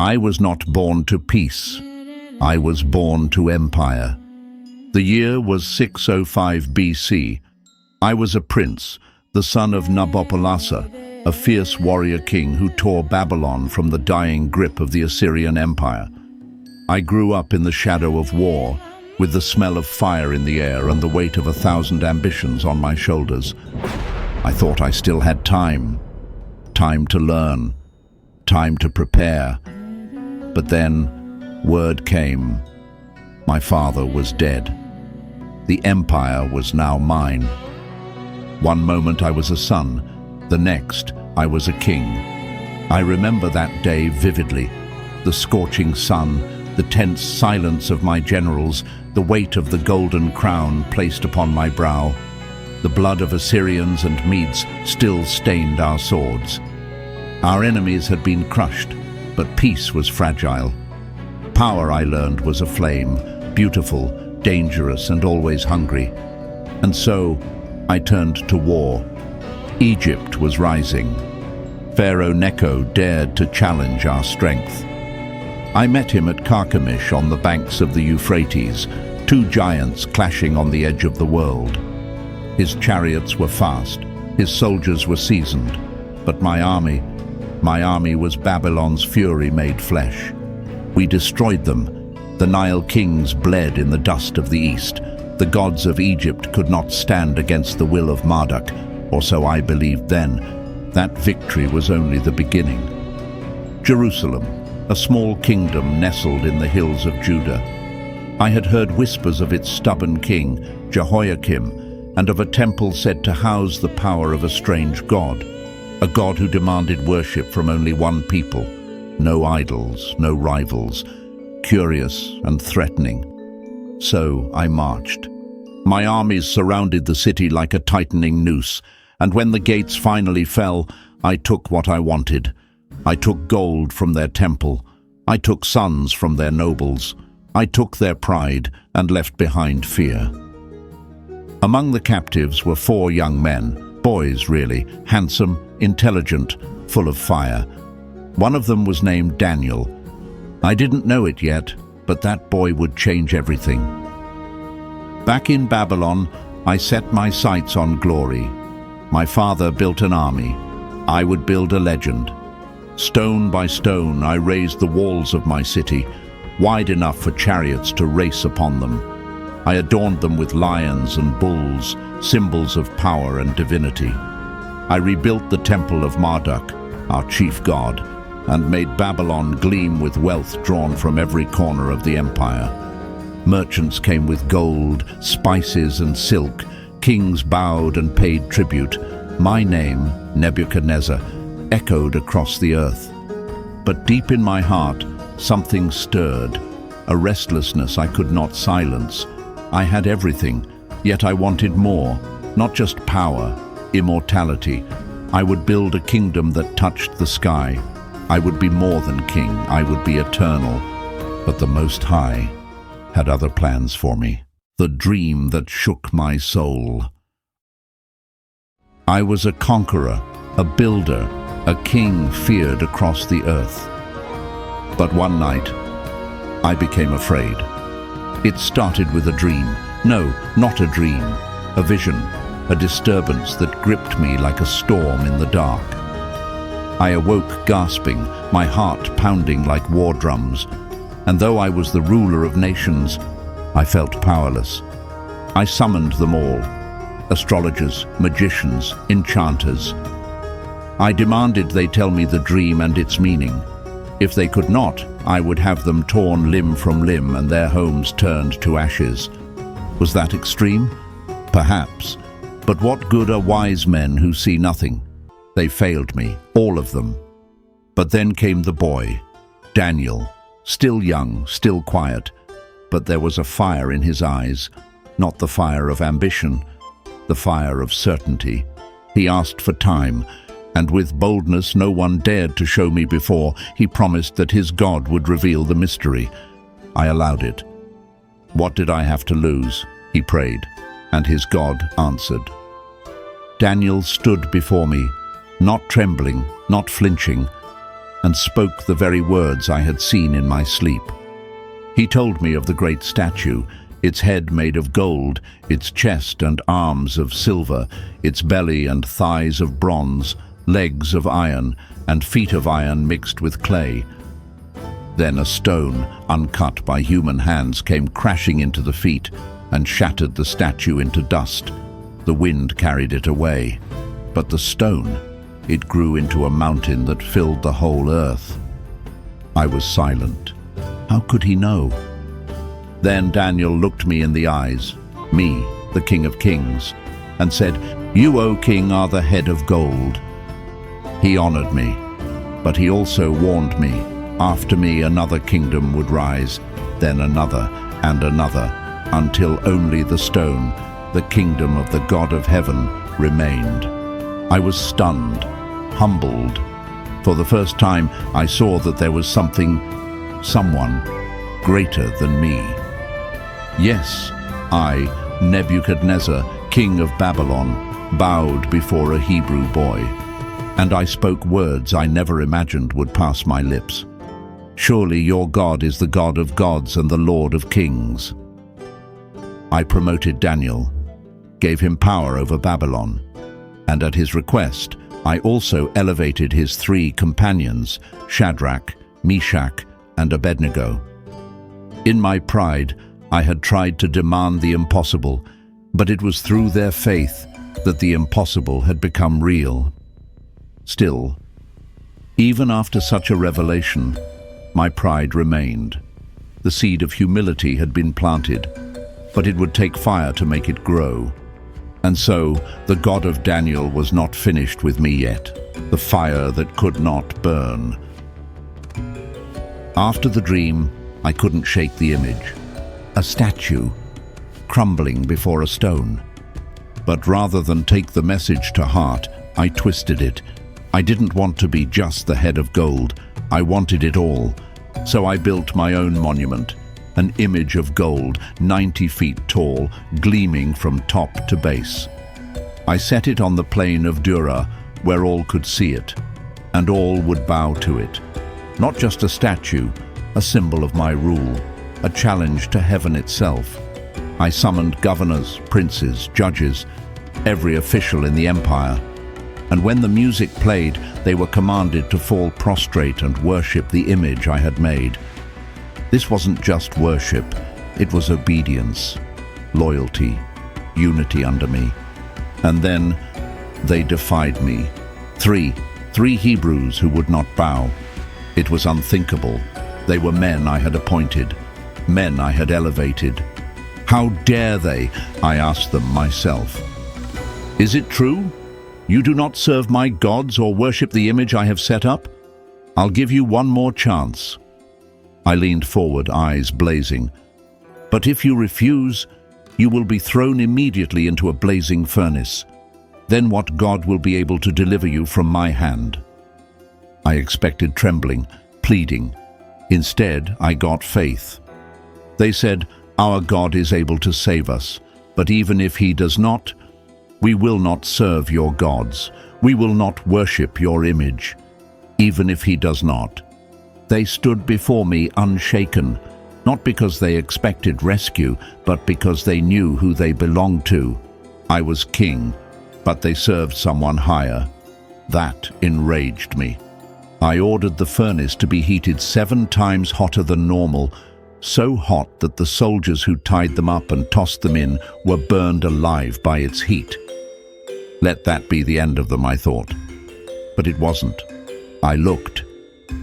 I was not born to peace. I was born to empire. The year was 605 BC. I was a prince, the son of Nabopolassar, a fierce warrior king who tore Babylon from the dying grip of the Assyrian Empire. I grew up in the shadow of war, with the smell of fire in the air and the weight of 1,000 ambitions on my shoulders. I thought I still had time to learn, time to prepare. But then, word came. My father was dead. The empire was now mine. One moment I was a son, the next I was a king. I remember that day vividly. The scorching sun, the tense silence of my generals, the weight of the golden crown placed upon my brow. The blood of Assyrians and Medes still stained our swords. Our enemies had been crushed, but peace was fragile. Power, I learned, was a flame, beautiful, dangerous, and always hungry. And so, I turned to war. Egypt was rising. Pharaoh Necho dared to challenge our strength. I met him at Carchemish on the banks of the Euphrates, two giants clashing on the edge of the world. His chariots were fast, his soldiers were seasoned, but my army was Babylon's fury made flesh. We destroyed them. The Nile kings bled in the dust of the east. The gods of Egypt could not stand against the will of Marduk, or so I believed then. That victory was only the beginning. Jerusalem, a small kingdom nestled in the hills of Judah. I had heard whispers of its stubborn king, Jehoiakim, and of a temple said to house the power of a strange god, a god who demanded worship from only one people. No idols, no rivals, curious and threatening. So I marched. My armies surrounded the city like a tightening noose, and when the gates finally fell, I took what I wanted. I took gold from their temple. I took sons from their nobles. I took their pride and left behind fear. Among the captives were 4 young men, boys really, handsome, intelligent, full of fire. One of them was named Daniel. I didn't know it yet, but that boy would change everything. Back in Babylon, I set my sights on glory. My father built an army. I would build a legend. Stone by stone, I raised the walls of my city, wide enough for chariots to race upon them. I adorned them with lions and bulls, symbols of power and divinity. I rebuilt the temple of Marduk, our chief god, and made Babylon gleam with wealth drawn from every corner of the empire. Merchants came with gold, spices, and silk. Kings bowed and paid tribute. My name, Nebuchadnezzar, echoed across the earth. But deep in my heart, something stirred, a restlessness I could not silence. I had everything, yet I wanted more, not just power, immortality. I would build a kingdom that touched the sky. I would be more than king, I would be eternal. But the Most High had other plans for me. The dream that shook my soul. I was a conqueror, a builder, a king feared across the earth. But one night, I became afraid. It started with a dream. No, not a dream. A vision, a disturbance that gripped me like a storm in the dark. I awoke gasping, my heart pounding like war drums. And though I was the ruler of nations, I felt powerless. I summoned them all, astrologers, magicians, enchanters. I demanded they tell me the dream and its meaning. If they could not, I would have them torn limb from limb and their homes turned to ashes. Was that extreme? Perhaps. But what good are wise men who see nothing? They failed me, all of them. But then came the boy, Daniel. Still young, still quiet, but there was a fire in his eyes, not the fire of ambition, the fire of certainty. He asked for time, and with boldness no one dared to show me before, he promised that his God would reveal the mystery. I allowed it. What did I have to lose? He prayed, and his God answered. Daniel stood before me, not trembling, not flinching. and spoke the very words I had seen in my sleep. He told me of the great statue, its head made of gold, its chest and arms of silver, its belly and thighs of bronze, legs of iron, and feet of iron mixed with clay. Then a stone, uncut by human hands, came crashing into the feet and shattered the statue into dust. The wind carried it away. But the stone, it grew into a mountain that filled the whole earth. I was silent. How could he know? Then Daniel looked me in the eyes, me, the King of Kings, and said, "You, O King, are the head of gold." He honored me, but he also warned me, after me another kingdom would rise, then another and another, until only the stone, the kingdom of the God of heaven, remained. I was stunned, humbled. For the first time, I saw that there was someone greater than me. Yes, I, Nebuchadnezzar, king of Babylon, bowed before a Hebrew boy, and I spoke words I never imagined would pass my lips. Surely your God is the God of gods and the Lord of kings. I promoted Daniel, gave him power over Babylon, and at his request, I also elevated his 3 companions, Shadrach, Meshach, and Abednego. In my pride, I had tried to demand the impossible, but it was through their faith that the impossible had become real. Still, even after such a revelation, my pride remained. The seed of humility had been planted, but it would take fire to make it grow. And so, the God of Daniel was not finished with me yet, the fire that could not burn. After the dream, I couldn't shake the image. A statue, crumbling before a stone. But rather than take the message to heart, I twisted it. I didn't want to be just the head of gold. I wanted it all. So I built my own monument, an image of gold, 90 feet tall, gleaming from top to base. I set it on the plain of Dura, where all could see it, and all would bow to it. Not just a statue, a symbol of my rule, a challenge to heaven itself. I summoned governors, princes, judges, every official in the empire, and when the music played, they were commanded to fall prostrate and worship the image I had made. This wasn't just worship, it was obedience, loyalty, unity under me. And then they defied me. Three Hebrews who would not bow. It was unthinkable. They were men I had appointed, men I had elevated. How dare they? I asked them myself. Is it true? You do not serve my gods or worship the image I have set up? I'll give you one more chance. I leaned forward, eyes blazing. But if you refuse, you will be thrown immediately into a blazing furnace. Then what God will be able to deliver you from my hand? I expected trembling, pleading. Instead, I got faith. They said, "Our God is able to save us, but even if he does not, we will not serve your gods. We will not worship your image, even if he does not." They stood before me unshaken, not because they expected rescue, but because they knew who they belonged to. I was king, but they served someone higher. That enraged me. I ordered the furnace to be heated 7 times hotter than normal, so hot that the soldiers who tied them up and tossed them in were burned alive by its heat. Let that be the end of them, I thought. But it wasn't. I looked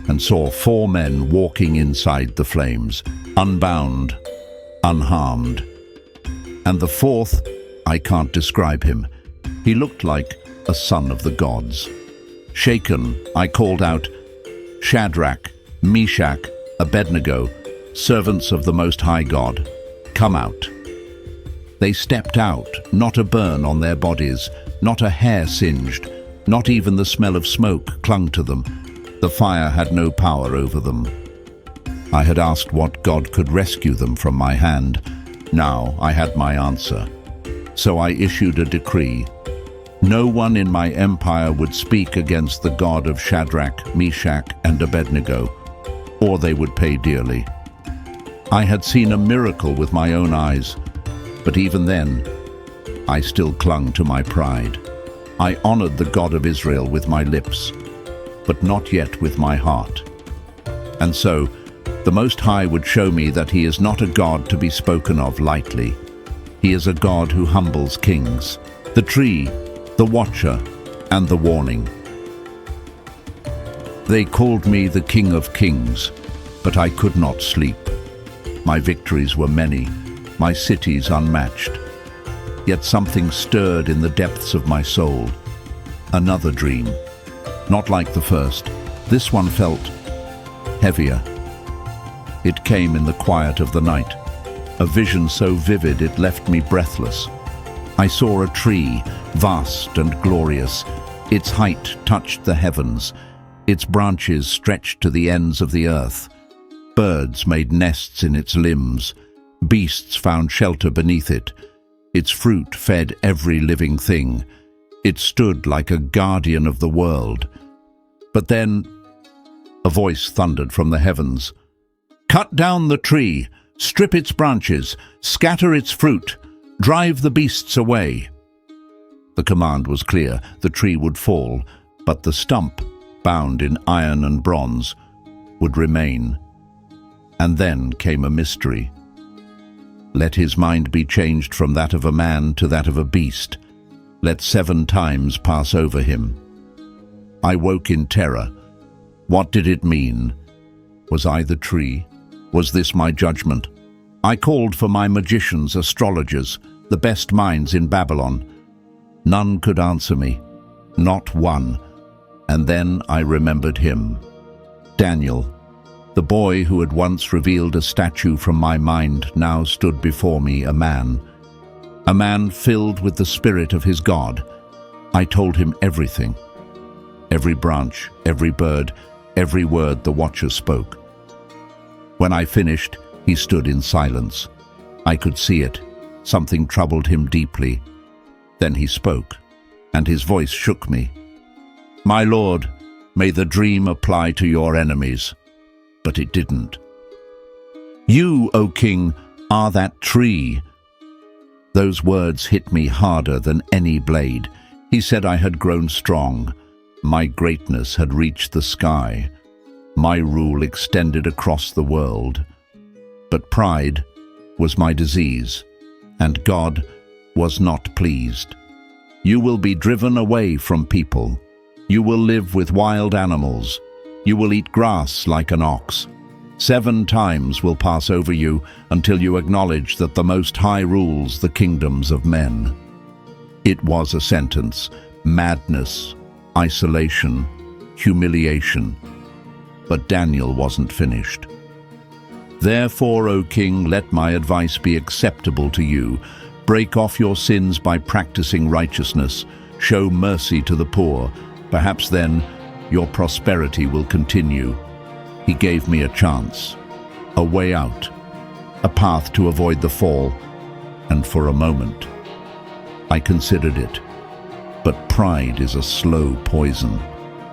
and saw 4 men walking inside the flames, unbound, unharmed. And the 4th, I can't describe him. He looked like a son of the gods. Shaken, I called out, "Shadrach, Meshach, Abednego, servants of the Most High God, come out." They stepped out, not a burn on their bodies, not a hair singed, not even the smell of smoke clung to them. The fire had no power over them. I had asked what God could rescue them from my hand. Now I had my answer. So I issued a decree. No one in my empire would speak against the God of Shadrach, Meshach, and Abednego, or they would pay dearly. I had seen a miracle with my own eyes, but even then, I still clung to my pride. I honored the God of Israel with my lips, but not yet with my heart. And so, the Most High would show me that he is not a God to be spoken of lightly. He is a God who humbles kings, the tree, the watcher, and the warning. They called me the King of Kings, but I could not sleep. My victories were many, my cities unmatched. Yet something stirred in the depths of my soul. Another dream. Not like the first. This one felt heavier. It came in the quiet of the night. A vision so vivid it left me breathless. I saw a tree, vast and glorious. Its height touched the heavens. Its branches stretched to the ends of the earth. Birds made nests in its limbs. Beasts found shelter beneath it. Its fruit fed every living thing. It stood like a guardian of the world. But then, a voice thundered from the heavens. "Cut down the tree, strip its branches, scatter its fruit, drive the beasts away." The command was clear. The tree would fall, but the stump, bound in iron and bronze, would remain. And then came a mystery. Let his mind be changed from that of a man to that of a beast. Let 7 times pass over him. I woke in terror. What did it mean? Was I the tree? Was this my judgment? I called for my magicians, astrologers, the best minds in Babylon. None could answer me, not one. And then I remembered him. Daniel, the boy who had once revealed a statue from my mind, now stood before me a man filled with the spirit of his God. I told him everything. Every branch, every bird, every word the watcher spoke. When I finished, he stood in silence. I could see it. Something troubled him deeply. Then he spoke, and his voice shook me. "My lord, may the dream apply to your enemies." But it didn't. "You, O king, are that tree." Those words hit me harder than any blade. He said I had grown strong. My greatness had reached the sky. My rule extended across the world. But pride was my disease, and God was not pleased. "You will be driven away from people. You will live with wild animals. You will eat grass like an ox. 7 times will pass over you until you acknowledge that the Most High rules the kingdoms of men." It was a sentence: madness, isolation, humiliation. But Daniel wasn't finished. "Therefore, O king, let my advice be acceptable to you. Break off your sins by practicing righteousness. Show mercy to the poor. Perhaps then your prosperity will continue." He gave me a chance, a way out, a path to avoid the fall, and for a moment, I considered it. But pride is a slow poison,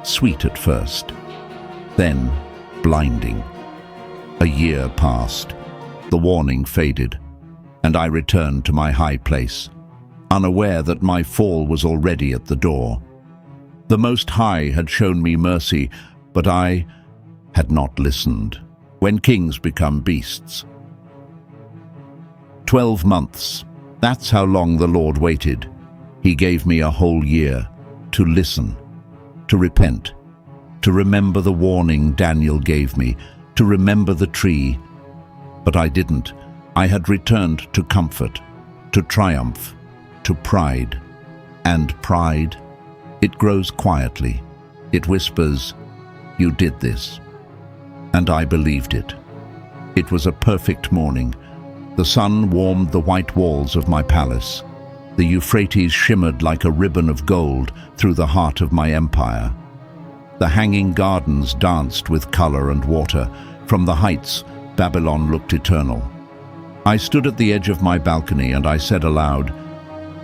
sweet at first, then blinding. A year passed, the warning faded, and I returned to my high place, unaware that my fall was already at the door. The Most High had shown me mercy, but I had not listened. When kings become beasts. 12 months. That's how long the Lord waited. He gave me a whole year to listen, to repent, to remember the warning Daniel gave me, to remember the tree. But I didn't. I had returned to comfort, to triumph, to pride. And pride, it grows quietly. It whispers, "You did this." And I believed it. It was a perfect morning. The sun warmed the white walls of my palace. The Euphrates shimmered like a ribbon of gold through the heart of my empire. The hanging gardens danced with color and water. From the heights, Babylon looked eternal. I stood at the edge of my balcony and I said aloud,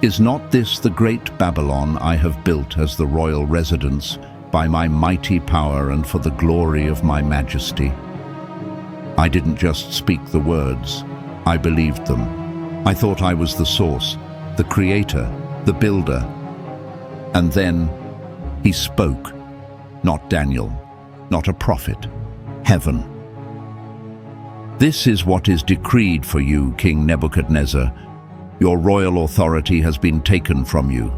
Is not this the great Babylon I have built as the royal residence by my mighty power and for the glory of my majesty? I didn't just speak the words, I believed them. I thought I was the source, the creator, the builder. And then he spoke, not Daniel, not a prophet, heaven. This is what is decreed for you, King Nebuchadnezzar. Your royal authority has been taken from you.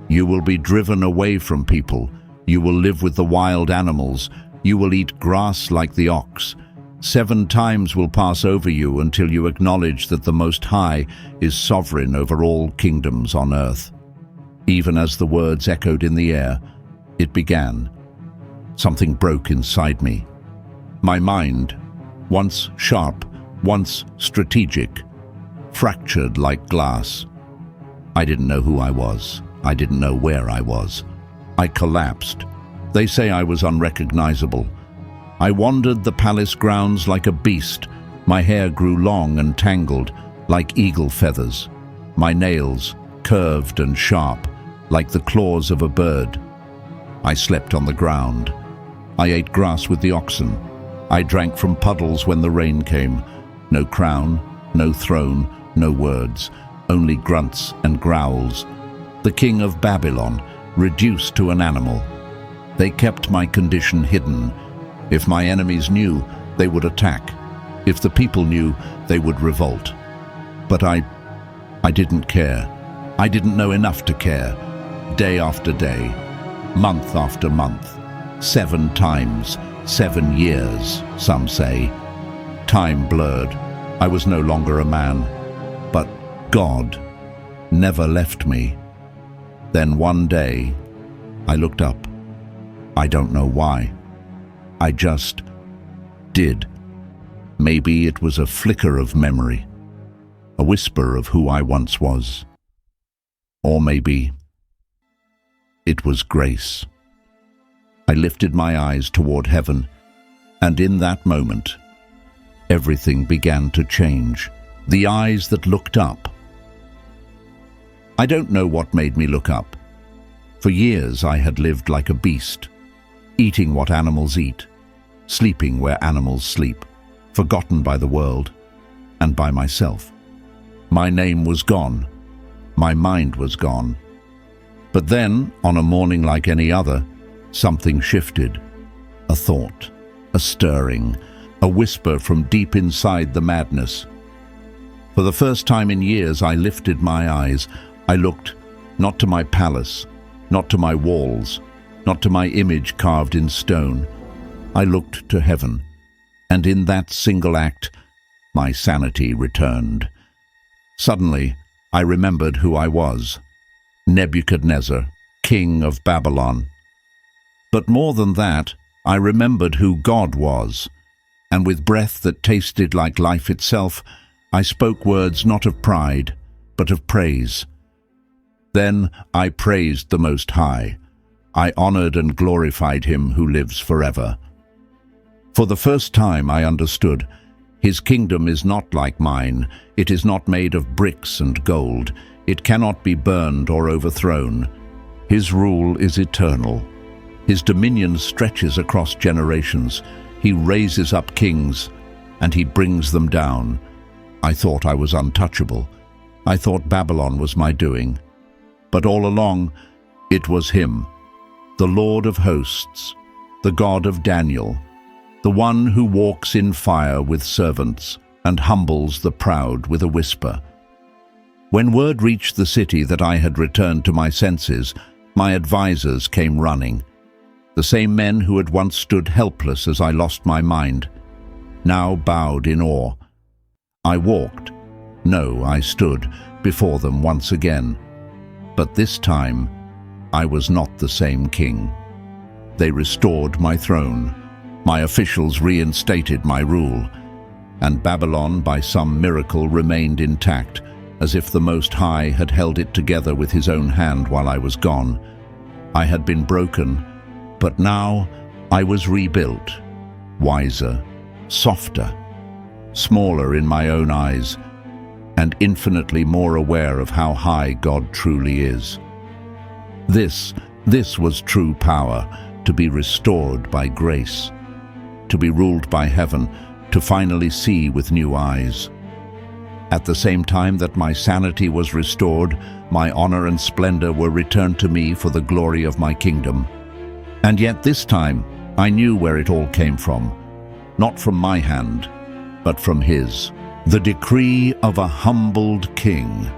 You will be driven away from people. You will live with the wild animals. You will eat grass like the ox. 7 times will pass over you until you acknowledge that the Most High is sovereign over all kingdoms on earth. Even as the words echoed in the air, it began. Something broke inside me. My mind, once sharp, once strategic, fractured like glass. I didn't know who I was. I didn't know where I was. I collapsed. They say I was unrecognizable. I wandered the palace grounds like a beast. My hair grew long and tangled, like eagle feathers. My nails, curved and sharp, like the claws of a bird. I slept on the ground. I ate grass with the oxen. I drank from puddles when the rain came. No crown, no throne, no words, only grunts and growls. The king of Babylon, reduced to an animal. They kept my condition hidden. If my enemies knew, they would attack. If the people knew, they would revolt. But I didn't care. I didn't know enough to care. Day after day, month after month, 7 times, 7 years, some say. Time blurred. I was no longer a man. But God never left me. Then one day, I looked up. I don't know why. I just did. Maybe it was a flicker of memory, a whisper of who I once was. Or maybe it was grace. I lifted my eyes toward heaven, and in that moment, everything began to change. The eyes that looked up. I don't know what made me look up. For years I had lived like a beast, eating what animals eat, sleeping where animals sleep, forgotten by the world and by myself. My name was gone. My mind was gone. But then, on a morning like any other, something shifted. A thought, a stirring, a whisper from deep inside the madness. For the first time in years, I lifted my eyes. I looked not to my palace, not to my walls, not to my image carved in stone. I looked to heaven, and in that single act, my sanity returned. Suddenly, I remembered who I was. Nebuchadnezzar, king of Babylon. But more than that, I remembered who God was, and with breath that tasted like life itself, I spoke words not of pride, but of praise. Then I praised the Most High. I honored and glorified him who lives forever. For the first time I understood, his kingdom is not like mine. It is not made of bricks and gold. It cannot be burned or overthrown. His rule is eternal. His dominion stretches across generations. He raises up kings, and he brings them down. I thought I was untouchable. I thought Babylon was my doing. But all along, it was him, the Lord of hosts, the God of Daniel, the one who walks in fire with servants and humbles the proud with a whisper. When word reached the city that I had returned to my senses, my advisors came running. The same men who had once stood helpless as I lost my mind, now bowed in awe. I walked, no, I stood, before them once again. But this time, I was not the same king. They restored my throne. My officials reinstated my rule, and Babylon, by some miracle, remained intact, as if the Most High had held it together with his own hand while I was gone. I had been broken, but now I was rebuilt, wiser, softer, smaller in my own eyes, and infinitely more aware of how high God truly is. This was true power, to be restored by grace, to be ruled by heaven, to finally see with new eyes. At the same time that my sanity was restored, my honor and splendor were returned to me for the glory of my kingdom. And yet this time, I knew where it all came from, not from my hand, but from His. The decree of a humbled king.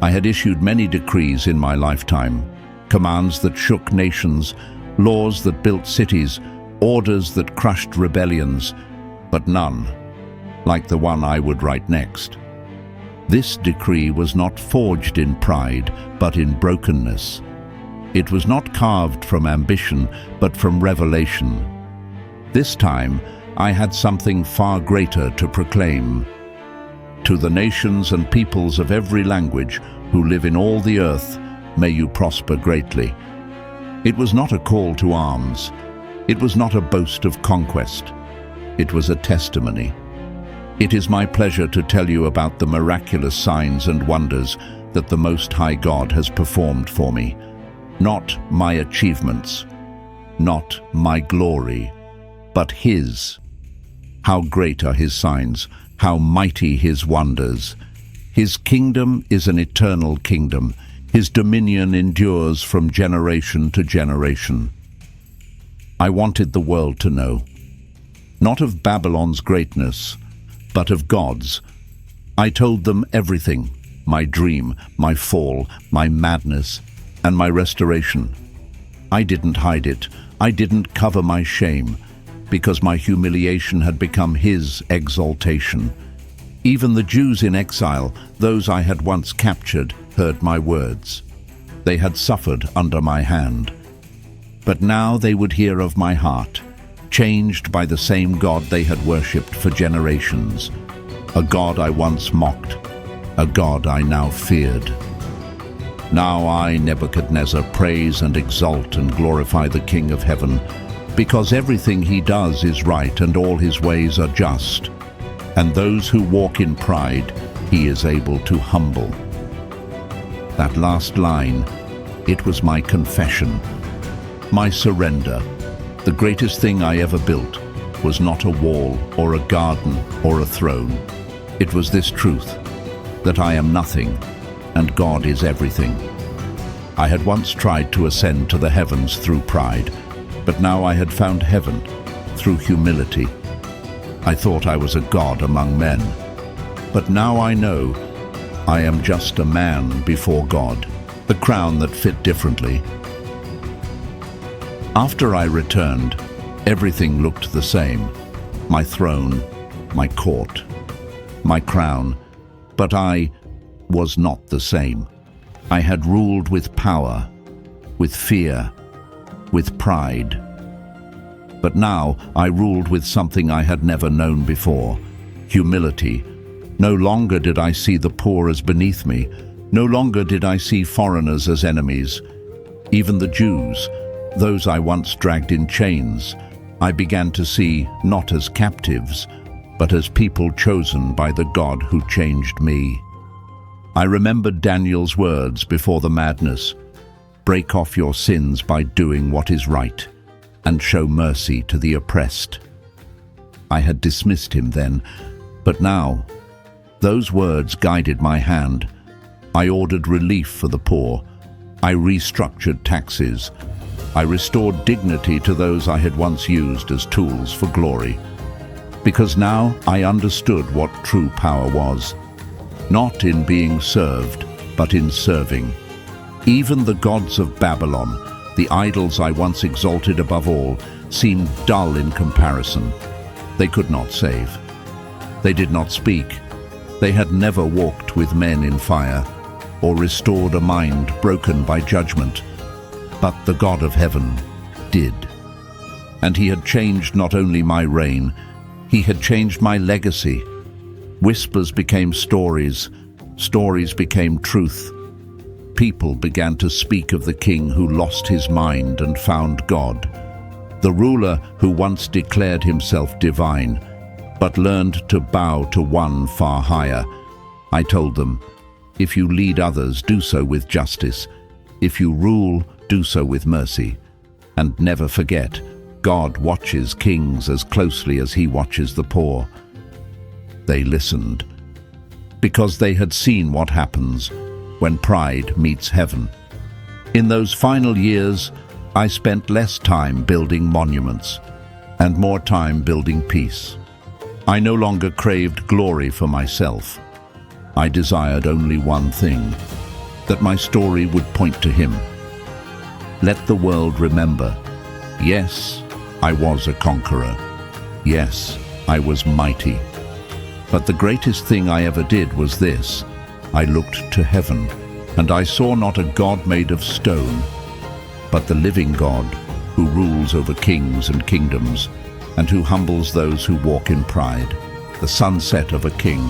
I had issued many decrees in my lifetime, commands that shook nations, laws that built cities, orders that crushed rebellions, but none like the one I would write next. This decree was not forged in pride, but in brokenness. It was not carved from ambition, but from revelation. This time, I had something far greater to proclaim. To the nations and peoples of every language who live in all the earth, may you prosper greatly. It was not a call to arms. It was not a boast of conquest. It was a testimony. It is my pleasure to tell you about the miraculous signs and wonders that the Most High God has performed for me. Not my achievements, not my glory, but His. How great are His signs, how mighty His wonders. His kingdom is an eternal kingdom. His dominion endures from generation to generation. I wanted the world to know, not of Babylon's greatness, but of God's. I told them everything, my dream, my fall, my madness, and my restoration. I didn't hide it. I didn't cover my shame, because my humiliation had become His exaltation. Even the Jews in exile, those I had once captured, heard my words. They had suffered under my hand. But now they would hear of my heart, changed by the same God they had worshipped for generations. A God I once mocked, a God I now feared. Now I, Nebuchadnezzar, praise and exalt and glorify the King of heaven, because everything He does is right and all His ways are just. And those who walk in pride, He is able to humble. That last line, it was my confession, my surrender. The greatest thing I ever built was not a wall or a garden or a throne. It was this truth, that I am nothing and God is everything. I had once tried to ascend to the heavens through pride, but now I had found heaven through humility. I thought I was a god among men, but now I know I am just a man before God, the crown that fit differently. After I returned, everything looked the same. My throne, my court, my crown, but I was not the same. I had ruled with power, with fear, with pride. But now I ruled with something I had never known before, humility. No longer did I see the poor as beneath me. No longer did I see foreigners as enemies. Even the Jews, those I once dragged in chains, I began to see not as captives, but as people chosen by the God who changed me. I remembered Daniel's words before the madness, "Break off your sins by doing what is right, and show mercy to the oppressed." I had dismissed him then, but now, those words guided my hand. I ordered relief for the poor. I restructured taxes. I restored dignity to those I had once used as tools for glory. Because now I understood what true power was. Not in being served, but in serving. Even the gods of Babylon, the idols I once exalted above all, seemed dull in comparison. They could not save. They did not speak. They had never walked with men in fire, or restored a mind broken by judgment. But the God of heaven did. And He had changed not only my reign, He had changed my legacy. Whispers became stories, stories became truth. People began to speak of the king who lost his mind and found God, the ruler who once declared himself divine, but learned to bow to one far higher. I told them, if you lead others, do so with justice. If you rule, do so with mercy. And never forget, God watches kings as closely as he watches the poor. They listened, because they had seen what happens when pride meets heaven. In those final years, I spent less time building monuments and more time building peace. I no longer craved glory for myself. I desired only one thing, that my story would point to him. Let the world remember, yes, I was a conqueror. Yes, I was mighty. But the greatest thing I ever did was this. I looked to heaven, and I saw not a God made of stone, but the living God who rules over kings and kingdoms, and who humbles those who walk in pride, the sunset of a king.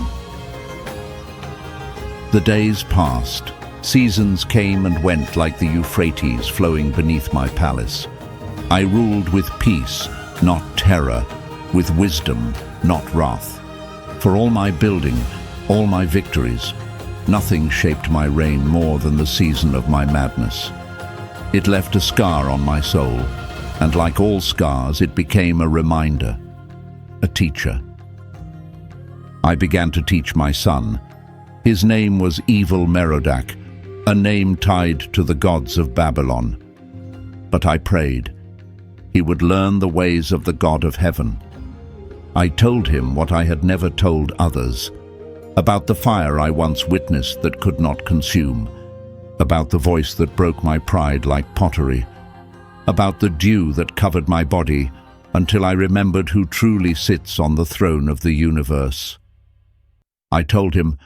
The days passed. Seasons came and went like the Euphrates flowing beneath my palace. I ruled with peace, not terror, with wisdom, not wrath. For all my building, all my victories, nothing shaped my reign more than the season of my madness. It left a scar on my soul, and like all scars, it became a reminder, a teacher. I began to teach my son. His name was Evil Merodach, a name tied to the gods of Babylon. But I prayed he would learn the ways of the God of heaven. I told him what I had never told others, about the fire I once witnessed that could not consume, about the voice that broke my pride like pottery, about the dew that covered my body until I remembered who truly sits on the throne of the universe. I told him,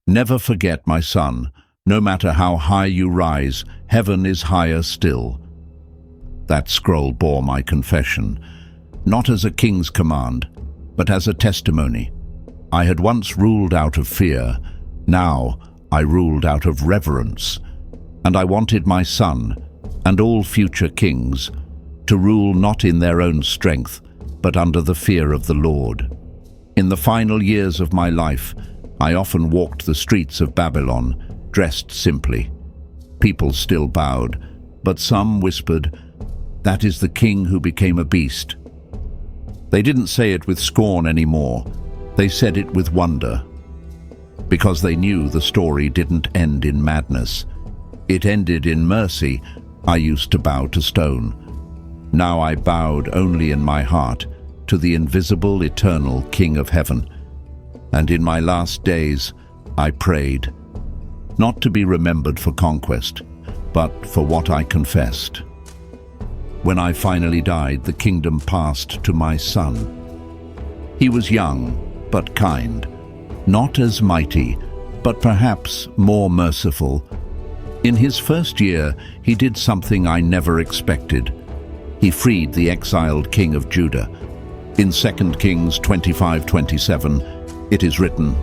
never forget, my son, no matter how high you rise, heaven is higher still. That scroll bore my confession, not as a king's command, but as a testimony. I had once ruled out of fear, now I ruled out of reverence, and I wanted my son, and all future kings, to rule not in their own strength, but under the fear of the Lord. In the final years of my life, I often walked the streets of Babylon, dressed simply. People still bowed, but some whispered, "That is the king who became a beast." They didn't say it with scorn anymore. They said it with wonder, because they knew the story didn't end in madness. It ended in mercy. I used to bow to stone. Now I bowed only in my heart to the invisible, eternal King of Heaven. And in my last days, I prayed, not to be remembered for conquest, but for what I confessed. When I finally died, the kingdom passed to my son. He was young, but kind, not as mighty, but perhaps more merciful. In his first year, he did something I never expected. He freed the exiled king of Judah. In 2 Kings 25:27, it is written,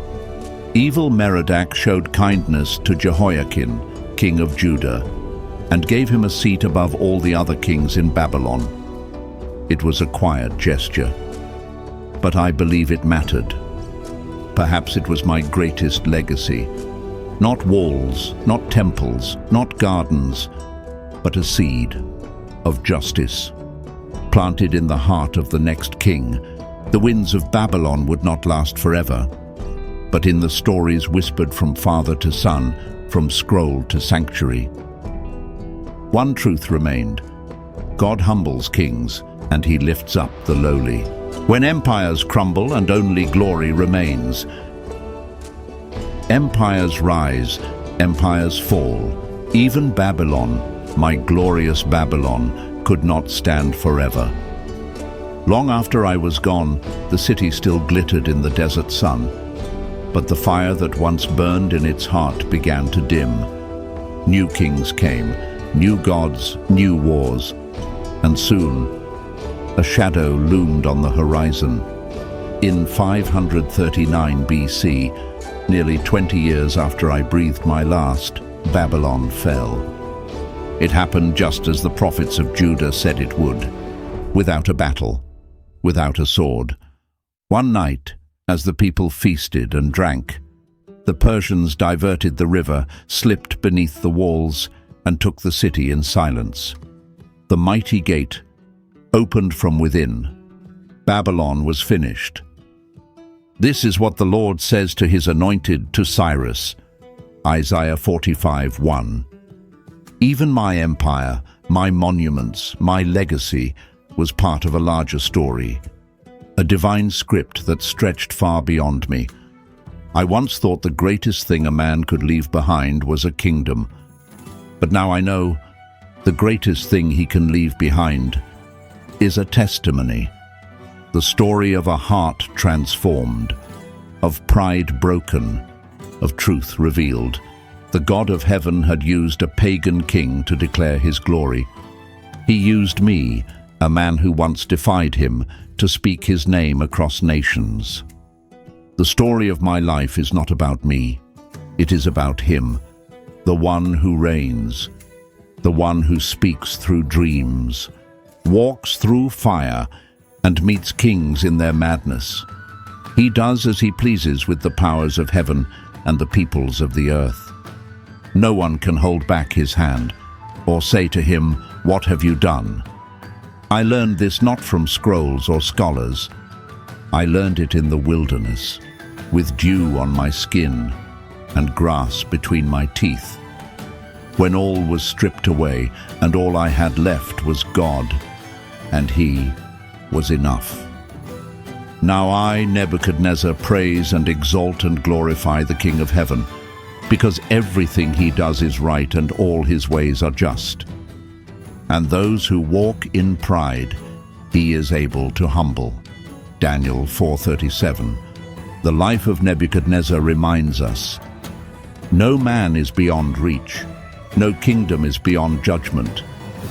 "Evil Merodach showed kindness to Jehoiakim, king of Judah, and gave him a seat above all the other kings in Babylon." It was a quiet gesture, but I believe it mattered. Perhaps it was my greatest legacy. Not walls, not temples, not gardens, but a seed of justice, planted in the heart of the next king. The winds of Babylon would not last forever, but in the stories whispered from father to son, from scroll to sanctuary. One truth remained: God humbles kings, and he lifts up the lowly. When empires crumble and only glory remains, empires rise, empires fall. Even Babylon, my glorious Babylon, could not stand forever. Long after I was gone, the city still glittered in the desert sun, but the fire that once burned in its heart began to dim. New kings came, new gods, new wars, and soon a shadow loomed on the horizon. In 539 BC, nearly 20 years after I breathed my last, Babylon fell. It happened just as the prophets of Judah said it would, without a battle, without a sword. One night, as the people feasted and drank. The Persians diverted the river, slipped beneath the walls, and took the city in silence. The mighty gate opened from within. Babylon was finished. This is what the Lord says to his anointed, to Cyrus. Isaiah 45:1. Even my empire, my monuments, my legacy was part of a larger story, a divine script that stretched far beyond me. I once thought the greatest thing a man could leave behind was a kingdom, but now I know the greatest thing he can leave behind is a testimony, the story of a heart transformed, of pride broken, of truth revealed. The God of heaven had used a pagan king to declare his glory. He used me, a man who once defied him, to speak his name across nations. The story of my life is not about me. It is about him, the one who reigns, the one who speaks through dreams, walks through fire, and meets kings in their madness. He does as he pleases with the powers of heaven and the peoples of the earth. No one can hold back his hand or say to him, "What have you done?" I learned this not from scrolls or scholars. I learned it in the wilderness, with dew on my skin and grass between my teeth, when all was stripped away and all I had left was God, and He was enough. Now I, Nebuchadnezzar, praise and exalt and glorify the King of heaven, because everything he does is right and all his ways are just. And those who walk in pride, he is able to humble. Daniel 4:37. The life of Nebuchadnezzar reminds us, no man is beyond reach, no kingdom is beyond judgment,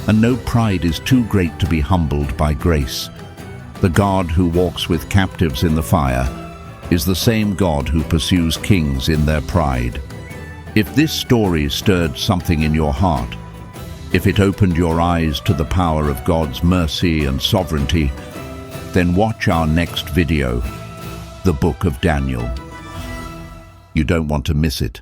and no pride is too great to be humbled by grace. The God who walks with captives in the fire is the same God who pursues kings in their pride. If this story stirred something in your heart, if it opened your eyes to the power of God's mercy and sovereignty, then watch our next video, the Book of Daniel. You don't want to miss it.